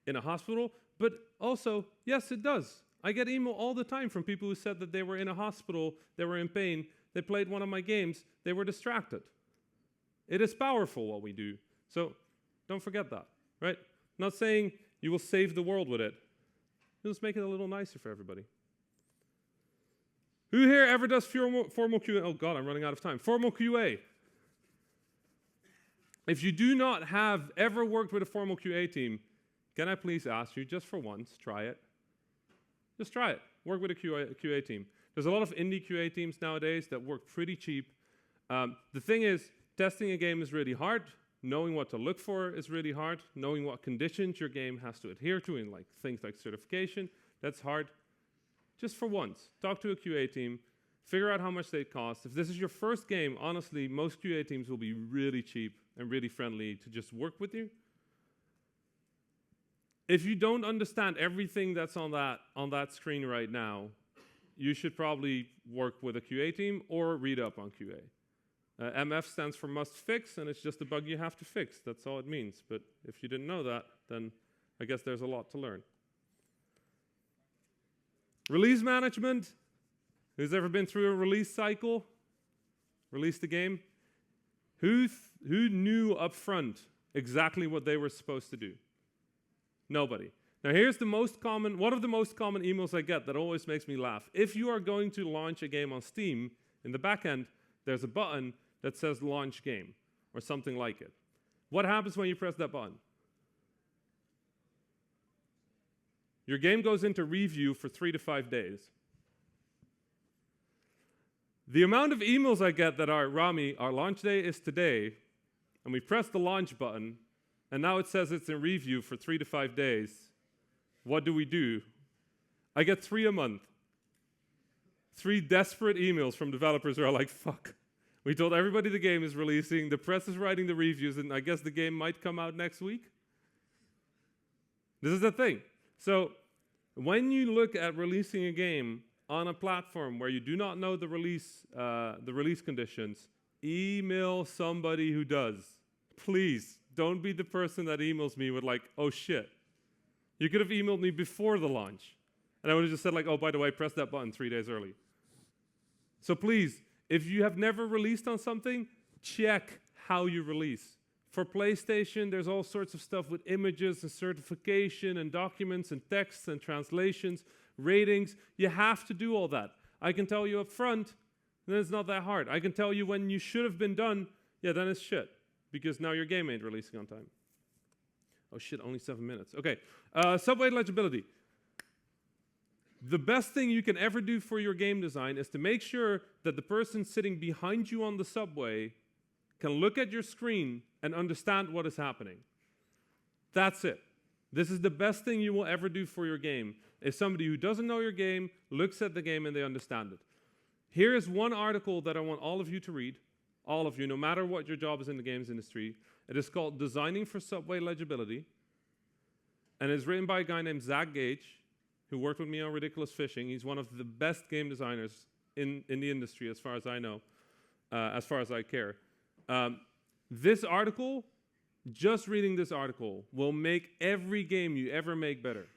in a hospital, but also, yes, it does. I get email all the time from people who said that they were in a hospital, they were in pain, they played one of my games, they were distracted. It is powerful what we do. So don't forget that, right? Not saying you will save the world with it. You'll just make it a little nicer for everybody. Who here ever does formal QA? Oh God, I'm running out of time. Formal QA. If you do not have ever worked with a formal QA team, can I please ask you, just for once, try it. Just try it. Work with a QA team. There's a lot of indie QA teams nowadays that work pretty cheap. The thing is, testing a game is really hard. Knowing what to look for is really hard. Knowing what conditions your game has to adhere to in things like certification, that's hard. Just for once, talk to a QA team. Figure out how much they cost. If this is your first game, honestly, most QA teams will be really cheap and really friendly to just work with you. If you don't understand everything that's on that screen right now, you should probably work with a QA team or read up on QA. MF stands for must fix, and it's just a bug you have to fix. That's all it means. But if you didn't know that, then I guess there's a lot to learn. Release management. Who's ever been through a release cycle? Released the game? Who knew up front exactly what they were supposed to do? Nobody. Now here's one of the most common emails I get that always makes me laugh. If you are going to launch a game on Steam, in the back end, there's a button that says launch game, or something like it. What happens when you press that button? Your game goes into review for 3 to 5 days. The amount of emails I get that are, Rami, our launch day is today, and we press the launch button, and now it says it's in review for 3 to 5 days. What do? I get 3 a month. 3 desperate emails from developers who are like, fuck, We told everybody the game is releasing. The press is writing the reviews, and I guess the game might come out next week. This is the thing. So when you look at releasing a game on a platform where you do not know the release conditions, email somebody who does. Please, don't be the person that emails me with like, oh shit. You could have emailed me before the launch. And I would have just said like, oh, by the way, press that button 3 days early. So please, if you have never released on something, check how you release. For PlayStation, there's all sorts of stuff with images and certification and documents and texts and translations, ratings. You have to do all that. I can tell you up front, then it's not that hard. I can tell you when you should have been done, yeah, then it's shit. Because now your game ain't releasing on time. Oh shit, only 7 minutes. Okay, subway legibility. The best thing you can ever do for your game design is to make sure that the person sitting behind you on the subway can look at your screen and understand what is happening. That's it. This is the best thing you will ever do for your game, is somebody who doesn't know your game, looks at the game and they understand it. Here is one article that I want all of you to read, all of you, no matter what your job is in the games industry. It is called Designing for Subway Legibility, and it's written by a guy named Zach Gage, who worked with me on Ridiculous Fishing. He's one of the best game designers in the industry, as far as I know, as far as I care. This article, just reading this article, will make every game you ever make better.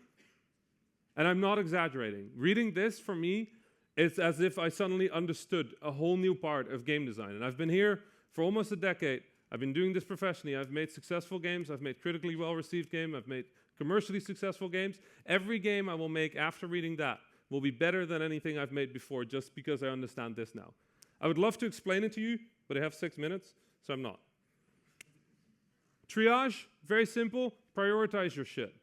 And I'm not exaggerating. Reading this, for me, it's as if I suddenly understood a whole new part of game design. And I've been here for almost a decade. I've been doing this professionally. I've made successful games. I've made critically well-received games. I've made commercially successful games. Every game I will make after reading that will be better than anything I've made before, just because I understand this now. I would love to explain it to you, but I have 6 minutes, so I'm not. Triage, very simple. Prioritize your shit.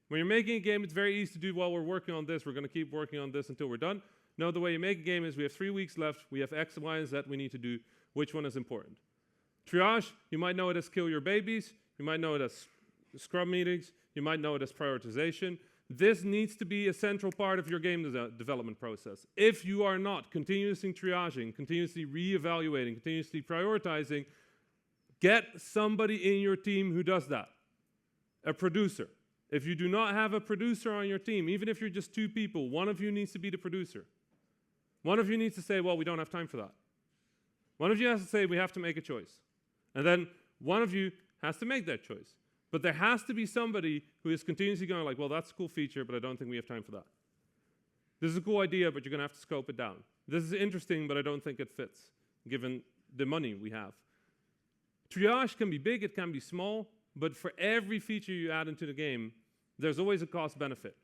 When you're making a game, it's very easy to do, well, we're working on this. We're going to keep working on this until we're done. No, the way you make a game is we have 3 weeks left. We have X, Y, and Z we need to do. Which one is important? Triage, you might know it as kill your babies. You might know it as scrum meetings. You might know it as prioritization. This needs to be a central part of your game development process. If you are not continuously triaging, continuously reevaluating, continuously prioritizing, get somebody in your team who does that. A producer. If you do not have a producer on your team, even if you're just 2 people, one of you needs to be the producer. One of you needs to say, well, we don't have time for that. One of you has to say, we have to make a choice. And then one of you has to make that choice. But there has to be somebody who is continuously going like, well, that's a cool feature, but I don't think we have time for that. This is a cool idea, but you're going to have to scope it down. This is interesting, but I don't think it fits, given the money we have. Triage can be big, it can be small, but for every feature you add into the game, there's always a cost benefit.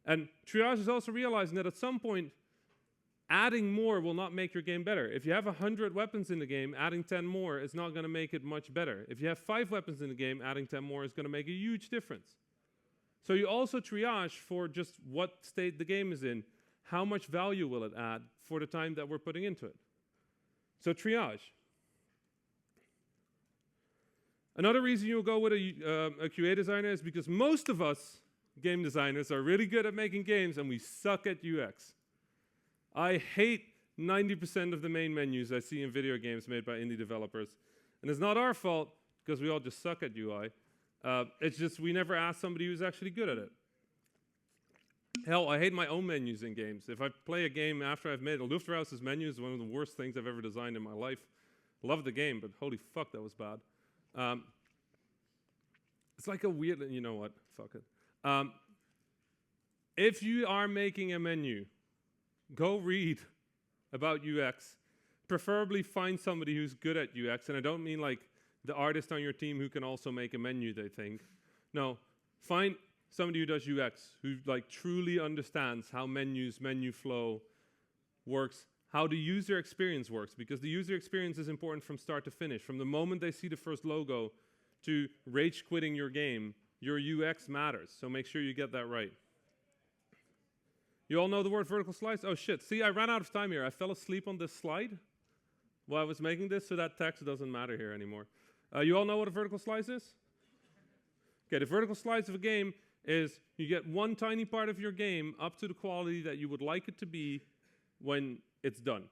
And Triage is also realizing that at some point, adding more will not make your game better. If you have 100 weapons in the game, adding 10 more is not going to make it much better. If you have 5 weapons in the game, adding 10 more is going to make a huge difference. So you also triage for just what state the game is in. How much value will it add for the time that we're putting into it? So triage. Another reason you'll go with a QA designer is because most of us game designers are really good at making games and we suck at UX. I hate 90% of the main menus I see in video games made by indie developers. And it's not our fault, because we all just suck at UI. It's just we never ask somebody who's actually good at it. Hell, I hate my own menus in games. If I play a game after I've made a LUFTRAUSERS menu is one of the worst things I've ever designed in my life. Love the game, but holy fuck, that was bad. It's like a weird, you know what, fuck it. If you are making a menu, go read about UX. Preferably find somebody who's good at UX. And I don't mean like the artist on your team who can also make a menu, they think. No, find somebody who does UX, who like truly understands how menus, menu flow works, how the user experience works, because the user experience is important from start to finish. From the moment they see the first logo to rage quitting your game, your UX matters. So make sure you get that right. You all know the word vertical slice? Oh shit, see, I ran out of time here. I fell asleep on this slide while I was making this, so that text doesn't matter here anymore. You all know what a vertical slice is? Okay, the vertical slice of a game is you get one tiny part of your game up to the quality that you would like it to be when it's done.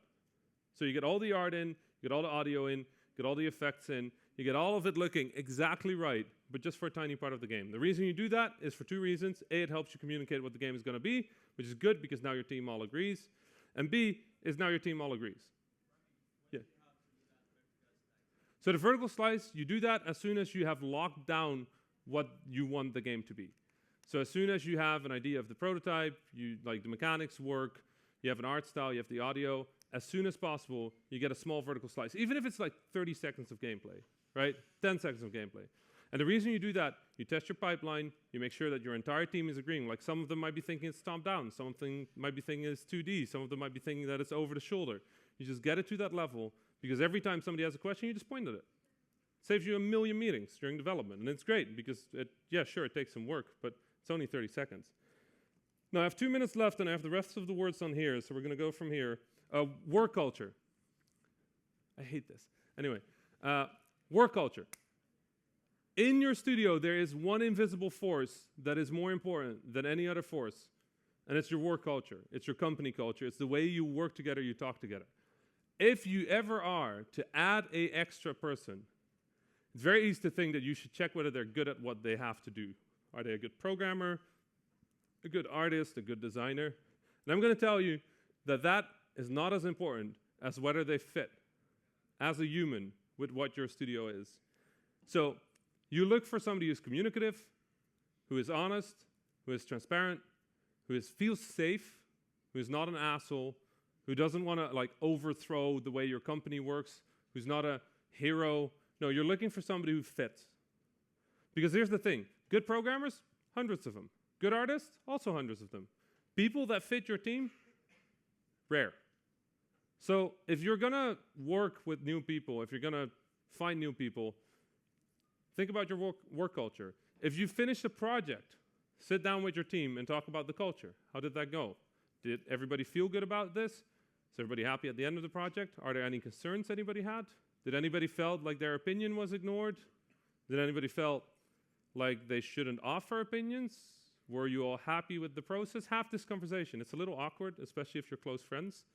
So you get all the art in, You get all the audio in, get all the effects in, you get all of it looking exactly right, but just for a tiny part of the game. The reason you do that is for two reasons. A, it helps you communicate what the game is going to be, which is good because now your team all agrees. And B, is now your team all agrees. Yeah. So the vertical slice, you do that as soon as you have locked down what you want the game to be. So as soon as you have an idea of the prototype, you like the mechanics work, you have an art style, you have the audio, as soon as possible, you get a small vertical slice, even if it's like 30 seconds of gameplay, right? 10 seconds of gameplay. And the reason you do that, you test your pipeline, you make sure that your entire team is agreeing. Like some of them might be thinking it's stomped down, some of them might be thinking it's 2D, some of them might be thinking that it's over the shoulder. You just get it to that level, because every time somebody has a question, you just point at it. Saves you a million meetings during development, and it's great, because yeah, sure, it takes some work, but it's only 30 seconds. Now, I have 2 minutes left, and I have the rest of the words on here, so we're going to go from here. Work culture. I hate this. Anyway, work culture. In your studio, there is one invisible force that is more important than any other force, and it's your work culture. It's your company culture. It's the way you work together, you talk together. If you ever are to add an extra person, it's very easy to think that you should check whether they're good at what they have to do. Are they a good programmer, a good artist, a good designer? And I'm going to tell you that that is not as important as whether they fit as a human with what your studio is. So you look for somebody who's communicative, who is honest, who is transparent, who feels safe, who is not an asshole, who doesn't want to like overthrow the way your company works, who's not a hero. No, you're looking for somebody who fits. Because here's the thing. Good programmers, hundreds of them. Good artists, also hundreds of them. People that fit your team, rare. So if you're going to work with new people, if you're going to find new people, think about your work culture. If you finish a project, sit down with your team and talk about the culture. How did that go? Did everybody feel good about this? Is everybody happy at the end of the project? Are there any concerns anybody had? Did anybody felt like their opinion was ignored? Did anybody felt like they shouldn't offer opinions? Were you all happy with the process? Have this conversation. It's a little awkward, especially if you're close friends.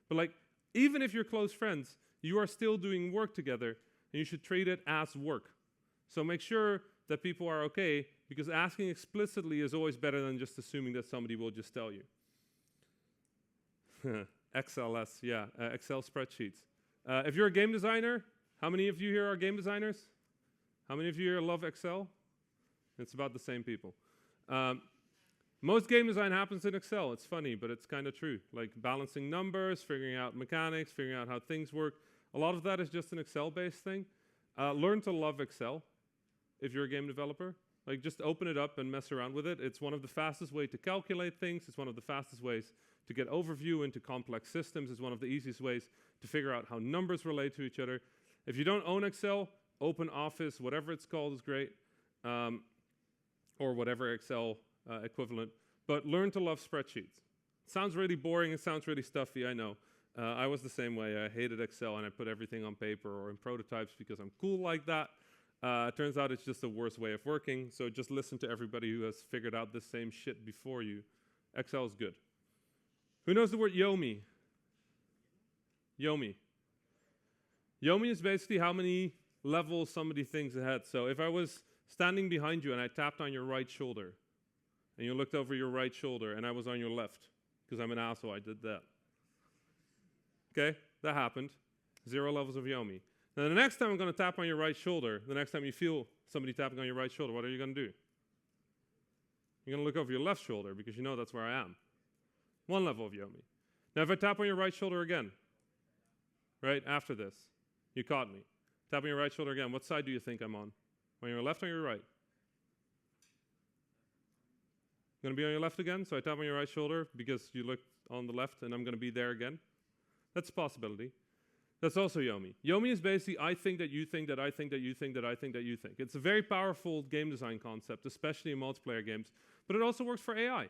But like, even if you're close friends, you are still doing work together, and you should treat it as work. So make sure that people are okay, because asking explicitly is always better than just assuming that somebody will just tell you. XLS, yeah, Excel spreadsheets. If you're a game designer, how many of you here are game designers? How many of you here love Excel? It's about the same people. Most game design happens in Excel. It's funny, but it's kind of true. Like balancing numbers, figuring out mechanics, figuring out how things work. A lot of that is just an Excel-based thing. Learn to love Excel if you're a game developer. Like just open it up and mess around with it. It's one of the fastest ways to calculate things. It's one of the fastest ways to get overview into complex systems. It's one of the easiest ways to figure out how numbers relate to each other. If you don't own Excel, Open Office, whatever it's called is great, or whatever Excel equivalent. But learn to love spreadsheets. It sounds really boring. It sounds really stuffy, I know. I was the same way. I hated Excel, and I put everything on paper or in prototypes because I'm cool like that. Turns out it's just the worst way of working, so just listen to everybody who has figured out the same shit before you. Excel is good. Who knows the word Yomi? Yomi. Yomi is basically how many levels somebody thinks ahead. So if I was standing behind you and I tapped on your right shoulder, and you looked over your right shoulder, and I was on your left, because I'm an asshole, I did that. Okay, that happened. 0 levels of Yomi. Now the next time I'm going to tap on your right shoulder, the next time you feel somebody tapping on your right shoulder, what are you going to do? You're going to look over your left shoulder, because you know that's where I am. 1 level of Yomi. Now if I tap on your right shoulder again, right after this, you caught me. Tap on your right shoulder again, what side do you think I'm on? On your left or your right? Going to be on your left again, so I tap on your right shoulder because you looked on the left and I'm going to be there again. That's a possibility. That's also Yomi. Yomi is basically I think that you think that I think that you think that I think that you think. It's a very powerful game design concept, especially in multiplayer games, but it also works for AI.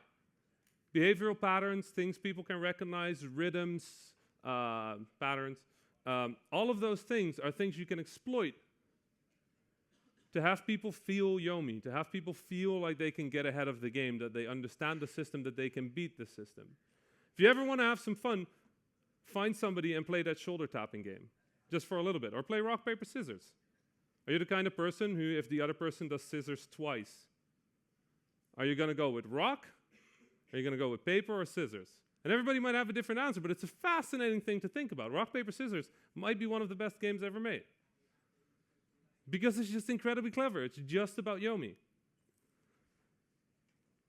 Behavioral patterns, things people can recognize, rhythms, patterns, all of those things are things you can exploit to have people feel Yomi, to have people feel like they can get ahead of the game, that they understand the system, that they can beat the system. If you ever want to have some fun, find somebody and play that shoulder tapping game. just for a little bit. Or play rock, paper, scissors. Are you the kind of person who, if the other person does scissors twice, are you going to go with rock? Are you going to go with paper or scissors? And everybody might have a different answer, but it's a fascinating thing to think about. Rock, paper, scissors might be one of the best games ever made. Because it's just incredibly clever. It's just about Yomi.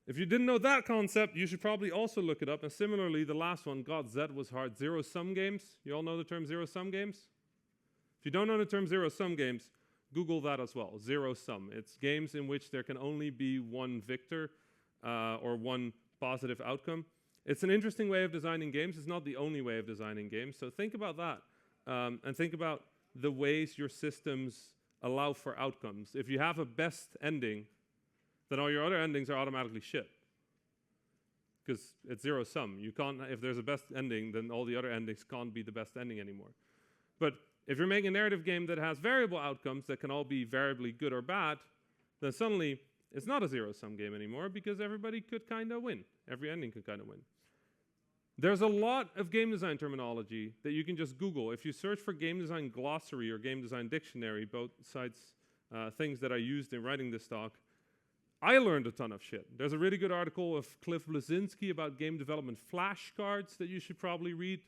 If you didn't know that concept, you should probably also look it up. And similarly, the last one, GODZ, was hard. Zero-sum games. You all know the term zero-sum games? If you don't know the term zero-sum games, Google that as well. Zero-sum. It's games in which there can only be one victor or one positive outcome. It's an interesting way of designing games. It's not the only way of designing games. So think about that. And think about the ways your systems allow for outcomes. If you have a best ending, then all your other endings are automatically shit. Because it's zero-sum. You can't, if there's a best ending, then all the other endings can't be the best ending anymore. But if you're making a narrative game that has variable outcomes that can all be variably good or bad, then suddenly it's not a zero-sum game anymore because everybody could kind of win. Every ending could kind of win. There's a lot of game design terminology that you can just Google. If you search for game design glossary or game design dictionary, both sides things that I used in writing this talk, I learned a ton of shit. There's a really good article of Cliff Bleszinski about game development flashcards that you should probably read.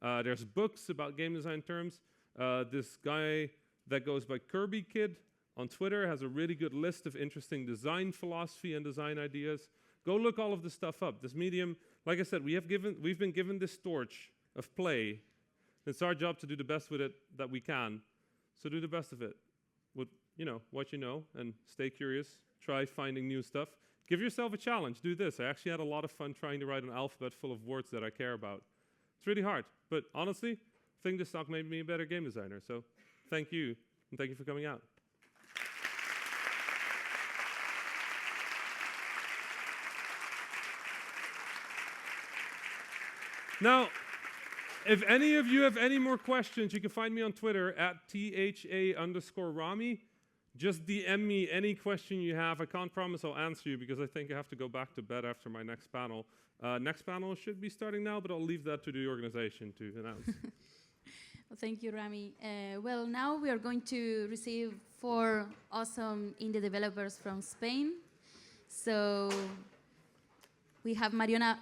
There's books about game design terms. This guy that goes by Kirby Kid on Twitter has a really good list of interesting design philosophy and design ideas. Go look all of this stuff up. This medium, like I said, we've been given this torch of play. It's our job to do the best with it that we can. So do the best of it with what you know, and stay curious. Try finding new stuff. Give yourself a challenge. Do this. I actually had a lot of fun trying to write an alphabet full of words that I care about. It's really hard, but honestly, I think this talk made me a better game designer. So thank you, and thank you for coming out. Now, if any of you have any more questions, you can find me on Twitter at @THA_Rami. Just DM me any question you have. I can't promise I'll answer you because I think I have to go back to bed after my next panel. Next panel should be starting now, but I'll leave that to the organization to announce. Well, thank you, Rami. Well, now we are going to receive 4 awesome indie developers from Spain. So we have Mariana